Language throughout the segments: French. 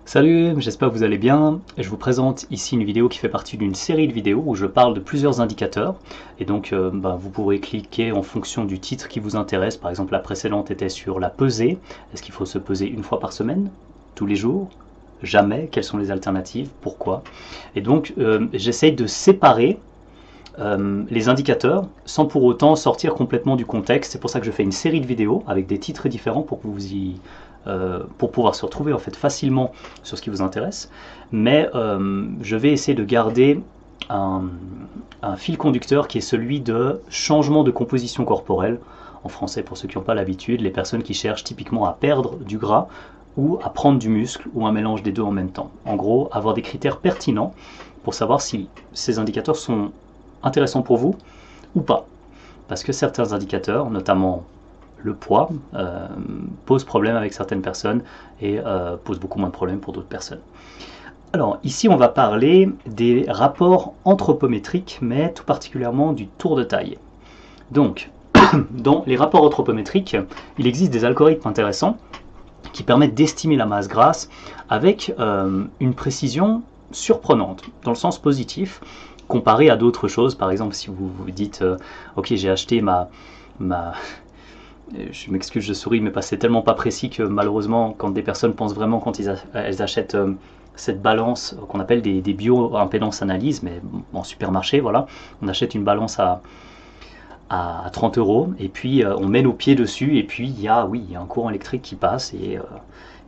Salut, j'espère que vous allez bien. Je vous présente ici une vidéo qui fait partie d'une série de vidéos où je parle de plusieurs indicateurs. Et donc vous pourrez cliquer en fonction du titre qui vous intéresse. Par exemple, la précédente était sur la pesée. Est-ce qu'il faut se peser une fois par semaine? Tous les jours? Jamais? Quelles sont les alternatives? Pourquoi? Et donc j'essaye de séparer les indicateurs sans pour autant sortir complètement du contexte. C'est pour ça que je fais une série de vidéos avec des titres différents pour que pour pouvoir se retrouver en fait facilement sur ce qui vous intéresse. Mais je vais essayer de garder un fil conducteur qui est celui de changement de composition corporelle. En français, pour ceux qui n'ont pas l'habitude, les personnes qui cherchent typiquement à perdre du gras ou à prendre du muscle ou un mélange des deux en même temps. En gros, avoir des critères pertinents pour savoir si ces indicateurs sont intéressants pour vous ou pas. Parce que certains indicateurs, notamment le poids, pose problème avec certaines personnes et pose beaucoup moins de problèmes pour d'autres personnes. Alors ici on va parler des rapports anthropométriques, mais tout particulièrement du tour de taille. Donc dans les rapports anthropométriques, il existe des algorithmes intéressants qui permettent d'estimer la masse grasse avec une précision surprenante, dans le sens positif, comparé à d'autres choses. Par exemple, si vous vous dites ok, j'ai acheté je m'excuse, je souris, mais c'est tellement pas précis que malheureusement, quand des personnes pensent vraiment, quand elles achètent cette balance qu'on appelle des bio-impédance analyse, mais en supermarché, voilà, on achète une balance à 30 euros, et puis on met nos pieds dessus, et puis il y a un courant électrique qui passe, et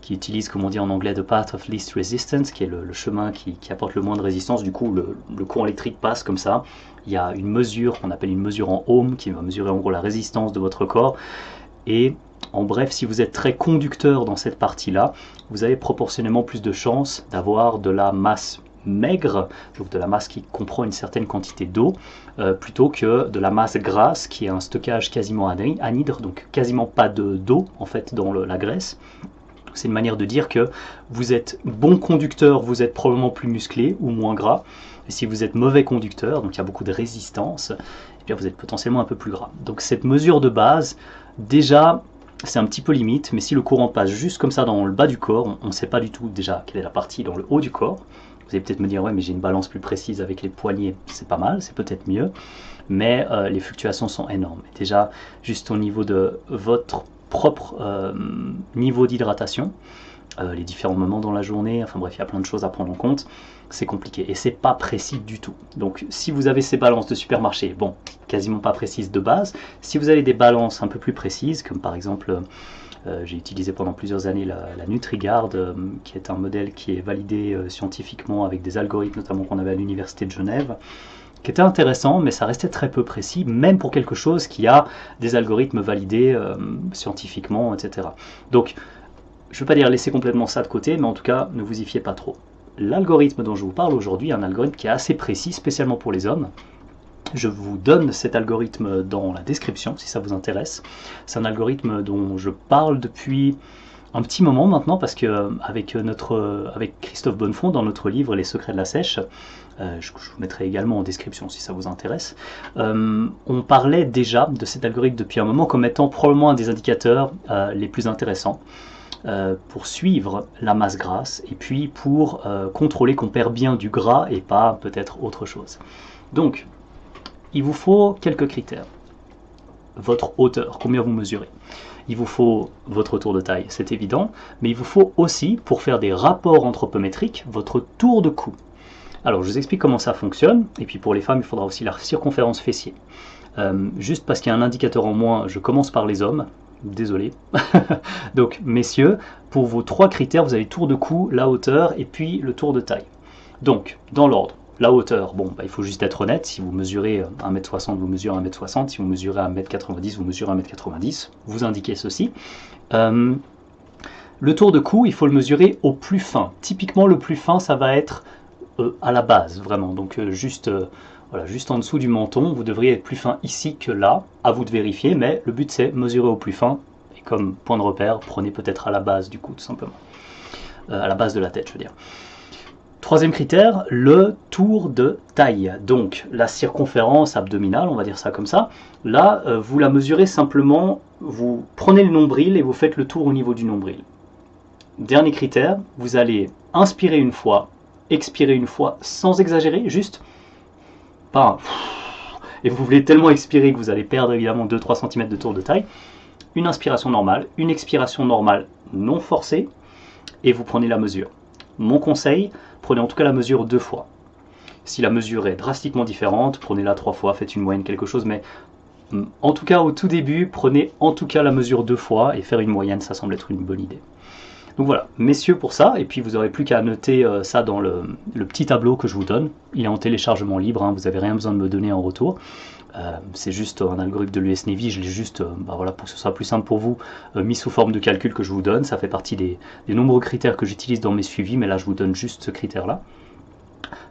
qui utilise, comme on dit en anglais, the path of least resistance, qui est le chemin qui apporte le moins de résistance. Du coup, le courant électrique passe comme ça. Il y a une mesure qu'on appelle une mesure en ohm, qui va mesurer en gros la résistance de votre corps. Et en bref, si vous êtes très conducteur dans cette partie-là, vous avez proportionnellement plus de chances d'avoir de la masse maigre, donc de la masse qui comprend une certaine quantité d'eau, plutôt que de la masse grasse qui est un stockage quasiment anhydre, donc quasiment pas d'eau en fait dans la graisse. C'est une manière de dire que vous êtes bon conducteur, vous êtes probablement plus musclé ou moins gras. Et si vous êtes mauvais conducteur, donc il y a beaucoup de résistance, et bien vous êtes potentiellement un peu plus gras. Donc cette mesure de base, déjà, c'est un petit peu limite, mais si le courant passe juste comme ça dans le bas du corps, on ne sait pas du tout déjà quelle est la partie dans le haut du corps. Vous allez peut-être me dire, ouais, mais j'ai une balance plus précise avec les poignets, c'est pas mal, c'est peut-être mieux, mais les fluctuations sont énormes. Et déjà, juste au niveau de votre propre niveau d'hydratation, les différents moments dans la journée, enfin bref, il y a plein de choses à prendre en compte, c'est compliqué et c'est pas précis du tout. Donc si vous avez ces balances de supermarché, bon, quasiment pas précises de base. Si vous avez des balances un peu plus précises, comme par exemple, j'ai utilisé pendant plusieurs années la NutriGuard, qui est un modèle qui est validé scientifiquement avec des algorithmes notamment qu'on avait à l'université de Genève, qui était intéressant, mais ça restait très peu précis, même pour quelque chose qui a des algorithmes validés scientifiquement, etc. Donc, je ne veux pas dire laisser complètement ça de côté, mais en tout cas, ne vous y fiez pas trop. L'algorithme dont je vous parle aujourd'hui est un algorithme qui est assez précis, spécialement pour les hommes. Je vous donne cet algorithme dans la description, si ça vous intéresse. C'est un algorithme dont je parle depuis un petit moment maintenant, parce que avec Christophe Bonnefond, dans notre livre Les secrets de la sèche, je vous mettrai également en description si ça vous intéresse, on parlait déjà de cet algorithme depuis un moment comme étant probablement un des indicateurs les plus intéressants pour suivre la masse grasse et puis pour contrôler qu'on perd bien du gras et pas peut-être autre chose. Donc, il vous faut quelques critères. Votre hauteur, combien vous mesurez. Il vous faut votre tour de taille, c'est évident, mais il vous faut aussi, pour faire des rapports anthropométriques, votre tour de cou. Alors, je vous explique comment ça fonctionne, et puis pour les femmes, il faudra aussi la circonférence fessier. Juste parce qu'il y a un indicateur en moins, je commence par les hommes, désolé. Donc, messieurs, pour vos trois critères, vous avez le tour de cou, la hauteur, et puis le tour de taille. Donc, dans l'ordre, la hauteur, bon, il faut juste être honnête, si vous mesurez 1m60, vous mesurez 1m60, si vous mesurez 1m90, vous mesurez 1m90, vous indiquez ceci. Le tour de cou, il faut le mesurer au plus fin. Typiquement, le plus fin, ça va être à la base, vraiment, donc juste en dessous du menton, vous devriez être plus fin ici que là, à vous de vérifier, mais le but c'est mesurer au plus fin, et comme point de repère, prenez peut-être à la base du cou, tout simplement. À la base de la tête, je veux dire. Troisième critère, le tour de taille. Donc la circonférence abdominale, on va dire ça comme ça. Là, vous la mesurez simplement, vous prenez le nombril et vous faites le tour au niveau du nombril. dernier critère, vous allez inspirer une fois, expirer une fois, sans exagérer, juste pas et vous voulez tellement expirer que vous allez perdre évidemment 2-3 cm de tour de taille. Une inspiration normale, une expiration normale non forcée, et vous prenez la mesure. Mon conseil, prenez en tout cas la mesure 2 fois. Si la mesure est drastiquement différente, prenez-la 3 fois, faites une moyenne, quelque chose, mais en tout cas au tout début, prenez en tout cas la mesure 2 fois, et faire une moyenne, ça semble être une bonne idée. Donc voilà, messieurs pour ça, et puis vous n'aurez plus qu'à noter ça dans le petit tableau que je vous donne. Il est en téléchargement libre, hein, vous n'avez rien besoin de me donner en retour. C'est juste un algorithme de l'US Navy, je l'ai juste, voilà, pour que ce soit plus simple pour vous, mis sous forme de calcul que je vous donne. Ça fait partie des nombreux critères que j'utilise dans mes suivis, mais là je vous donne juste ce critère-là.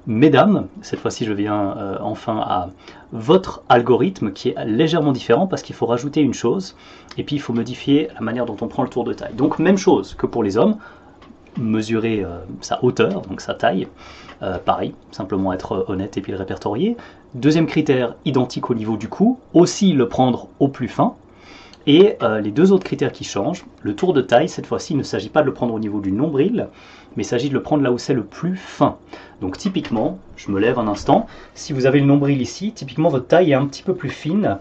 Mesdames, cette fois-ci je viens enfin à votre algorithme qui est légèrement différent parce qu'il faut rajouter une chose et puis il faut modifier la manière dont on prend le tour de taille. Donc même chose que pour les hommes, mesurer sa hauteur, donc sa taille, pareil, simplement être honnête et puis le répertorier. Deuxième critère, identique au niveau du cou, aussi le prendre au plus fin. Et les deux autres critères qui changent, le tour de taille, cette fois-ci, il ne s'agit pas de le prendre au niveau du nombril, mais il s'agit de le prendre là où c'est le plus fin. Donc typiquement, je me lève un instant, si vous avez le nombril ici, typiquement votre taille est un petit peu plus fine,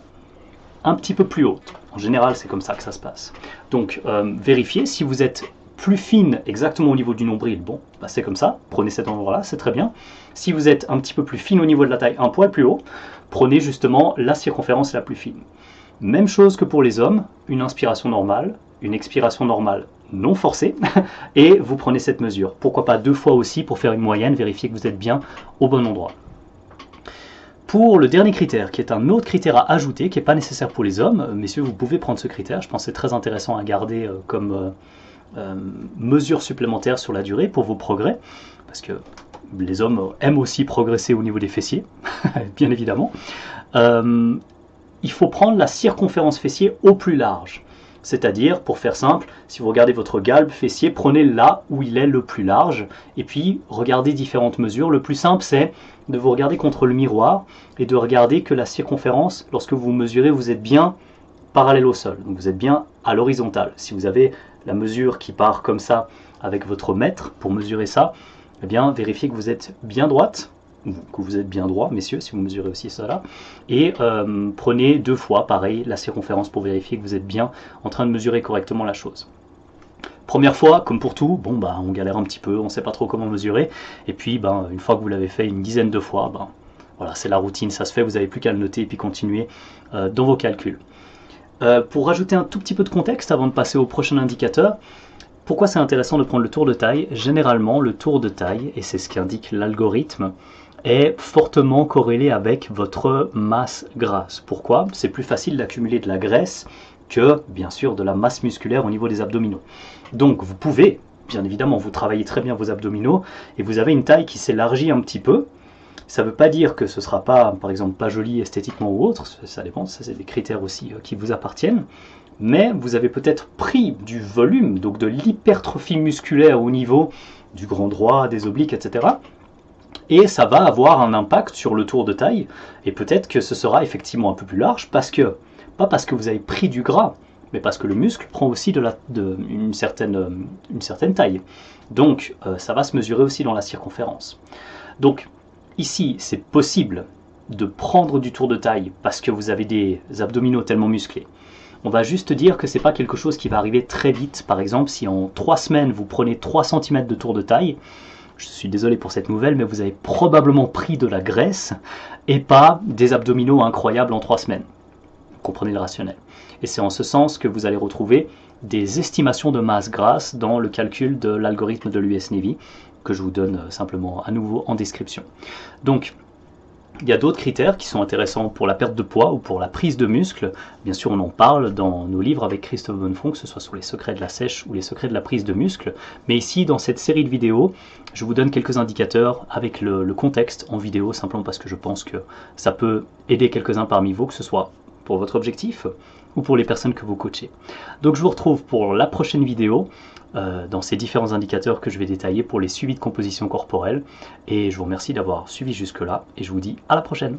un petit peu plus haute. En général, c'est comme ça que ça se passe. Donc vérifiez, si vous êtes plus fine exactement au niveau du nombril, bon, bah c'est comme ça, prenez cet endroit-là, c'est très bien. Si vous êtes un petit peu plus fine au niveau de la taille, un poil plus haut, prenez justement la circonférence la plus fine. Même chose que pour les hommes, une inspiration normale, une expiration normale non forcée, et vous prenez cette mesure. Pourquoi pas 2 fois aussi pour faire une moyenne, vérifier que vous êtes bien au bon endroit. Pour le dernier critère, qui est un autre critère à ajouter, qui n'est pas nécessaire pour les hommes, messieurs, vous pouvez prendre ce critère, je pense que c'est très intéressant à garder comme mesure supplémentaire sur la durée pour vos progrès, parce que les hommes aiment aussi progresser au niveau des fessiers, bien évidemment. Il faut prendre la circonférence fessier au plus large. C'est-à-dire, pour faire simple, si vous regardez votre galbe fessier, prenez là où il est le plus large, et puis regardez différentes mesures. Le plus simple, c'est de vous regarder contre le miroir, et de regarder que la circonférence, lorsque vous mesurez, vous êtes bien parallèle au sol, donc vous êtes bien à l'horizontale. Si vous avez la mesure qui part comme ça, avec votre mètre, pour mesurer ça, eh bien, vérifiez que vous êtes bien droite, que vous êtes bien droit, messieurs, si vous mesurez aussi cela, et prenez 2 fois, pareil, la circonférence pour vérifier que vous êtes bien en train de mesurer correctement la chose. Première fois, comme pour tout, bon, bah, on galère un petit peu, on ne sait pas trop comment mesurer, et puis une fois que vous l'avez fait une dizaine de fois, voilà, c'est la routine, ça se fait, vous n'avez plus qu'à le noter et puis continuer dans vos calculs. Pour rajouter un tout petit peu de contexte avant de passer au prochain indicateur, pourquoi c'est intéressant de prendre le tour de taille? Généralement, le tour de taille, et c'est ce qu'indique l'algorithme, est fortement corrélé avec votre masse grasse. Pourquoi? C'est plus facile d'accumuler de la graisse que, bien sûr, de la masse musculaire au niveau des abdominaux. Donc, vous pouvez, bien évidemment, vous travaillez très bien vos abdominaux et vous avez une taille qui s'élargit un petit peu. Ça ne veut pas dire que ce ne sera pas, par exemple, pas joli esthétiquement ou autre, ça dépend, ça c'est des critères aussi qui vous appartiennent. Mais vous avez peut-être pris du volume, donc de l'hypertrophie musculaire au niveau du grand droit, des obliques, etc. Et ça va avoir un impact sur le tour de taille, et peut-être que ce sera effectivement un peu plus large, pas parce que vous avez pris du gras, mais parce que le muscle prend aussi une certaine taille. Donc ça va se mesurer aussi dans la circonférence. Donc ici, c'est possible de prendre du tour de taille parce que vous avez des abdominaux tellement musclés. On va juste dire que ce n'est pas quelque chose qui va arriver très vite. Par exemple, si en 3 semaines, vous prenez 3 cm de tour de taille, je suis désolé pour cette nouvelle, mais vous avez probablement pris de la graisse et pas des abdominaux incroyables en 3 semaines. Vous comprenez le rationnel. Et c'est en ce sens que vous allez retrouver des estimations de masse grasse dans le calcul de l'algorithme de l'US Navy, que je vous donne simplement à nouveau en description. Donc, il y a d'autres critères qui sont intéressants pour la perte de poids ou pour la prise de muscle. Bien sûr, on en parle dans nos livres avec Christophe Bonnefond, que ce soit sur les secrets de la sèche ou les secrets de la prise de muscle. Mais ici, dans cette série de vidéos, je vous donne quelques indicateurs avec le contexte en vidéo, simplement parce que je pense que ça peut aider quelques-uns parmi vous, que ce soit pour votre objectif ou pour les personnes que vous coachez. Donc je vous retrouve pour la prochaine vidéo dans ces différents indicateurs que je vais détailler pour les suivis de composition corporelle. Et je vous remercie d'avoir suivi jusque-là et je vous dis à la prochaine.